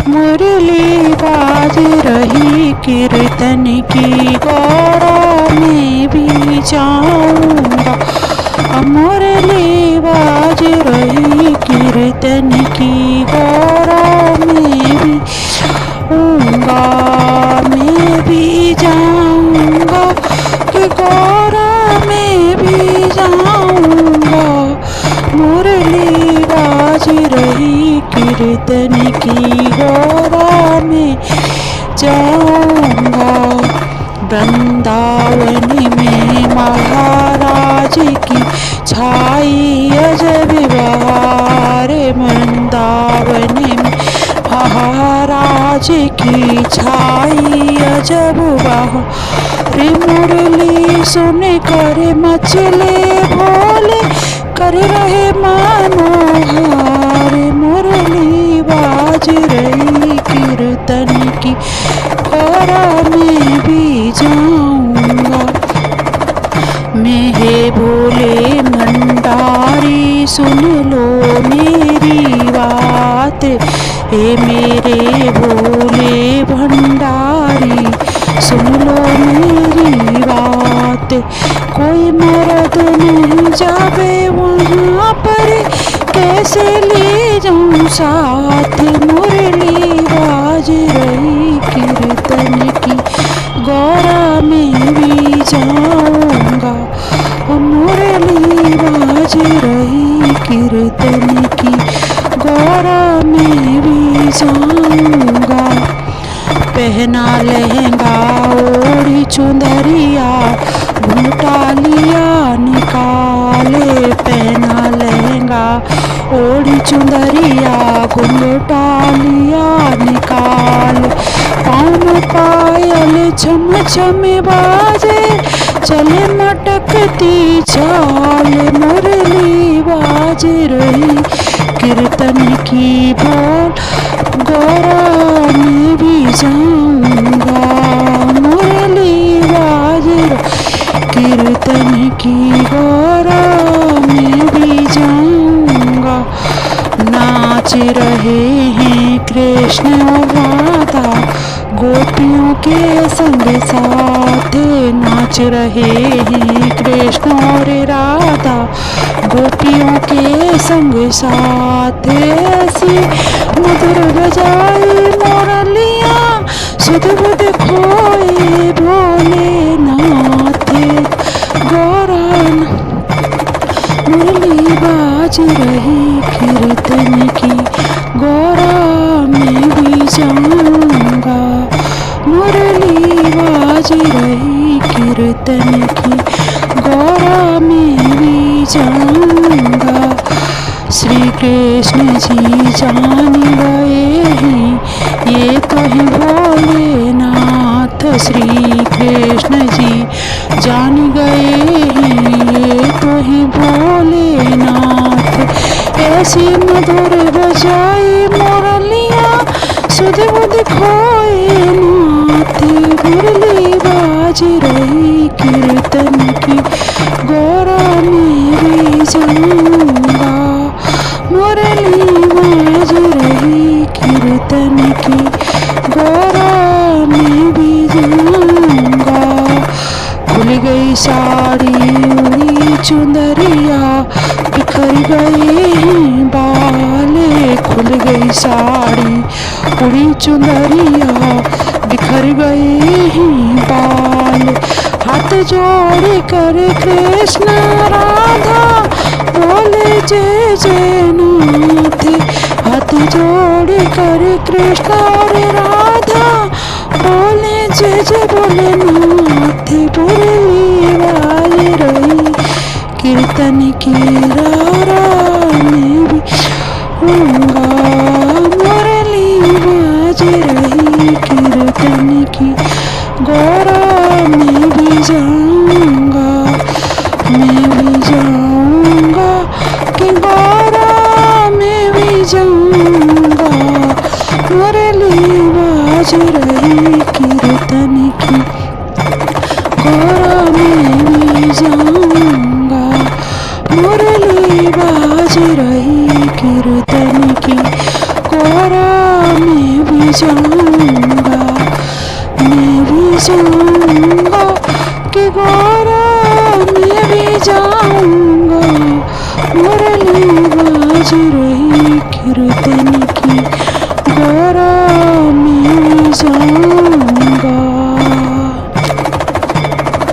मुरली बाज रही कीर्तन की गौरा में भी जाऊंगा। मुरली बाज रही कीर्तन की गौरा में भी जाऊंगा। मैं भी जाऊंगा कि गौरा में भी जाऊंगा। मुरली बाज रही कीर्तन की गौरा में जाऊंगा। वृंदावन में महाराज की छाई अजब बहार। वृंदावन में महाराज की छाई अजब बहार। मुरली सुन कर मचले भोले कर रहे मनोहार। मुरली बाज रही कीर्तन की गौरा में भी जाऊंगा। मैं हे भोले भंडारी सुन लो मेरी बात। हे मेरे भोले भंडारी सुन लो मेरी बात। कोई मर्द नहीं जावे वहाँ पर कैसे ले जाऊँ साथ। मुरली बाज रही कीर्तन की गौरा में भी जाऊंगा। मुरली बाज रही कीर्तन की गौरा में भी जाऊंगा। पहना लहंगा ओढ़ी चुंदरिया घूंघटा लिया निकाले। पहना लहंगा ओढ़ी चुंदरिया घूंघटा लिया निकाल। पाँव में पायल छम छम बाजे चले मटकती चाल। मुरली बाज रही कीर्तन की बोल गौरा में भी जाऊंगा। मुरली बाज कीर्तन की गौरा में भी जाऊंगा। नाच रहे हैं कृष्ण और राधा गोपियों के संग साथ। नाच रहे हैं कृष्ण और राधा गोपियों के संग साथ। ऐसी मधुर बजाई मुरलियाँ सुध बुध खोए भोलेनाथ। गौरा मुरली बाज रही कीर्तन की गौरा में भी जाऊंगा। मुरली बाज रही कीर्तन की गौरा में भी जाऊंगा। श्री कृष्ण जी जान गए हैं ये तो है भोलेनाथ। श्री कृष्ण जी जान गए हैं ये तो है भोलेनाथ। ऐसी मधुर बजाई मुरलियाँ सुध बुध खोए नाथ। मुरली बाज रही कीर्तन की गौरा में भी जाऊंगा। मुरली बाज रही कीर्तन की गौरा में भी जाऊंगा। खुल गई साड़ी उड़ी चुंदरिया बिखर गए हैं बाल। खुल गई साड़ी उड़ी चुंदरिया बिखर गए हैं बाल। हाथ जोड़ कर कृष्ण राधा बोले जय जय नाथ। हाथ जोड़ कर कृष्ण और राधा बोले जय जय भोलेनाथ। मुरली बाज रही कीर्तन की गौरा में भी जाऊंगा। मुरली बाज रही कीर्तन की गौरा में भी जाऊंगा। मैं भी जाऊंगा कि गौरा में भी जाऊंगा। मुरली बाज रही कीर्तन की गौरा में भी जाऊंगा। मुरली बाज रही कीर्तन की गौरा में भी जाऊंगा, मैं भी जाऊंगा कि गौरा मैं भी जाऊंगा, मुरली बाज रही कीर्तन।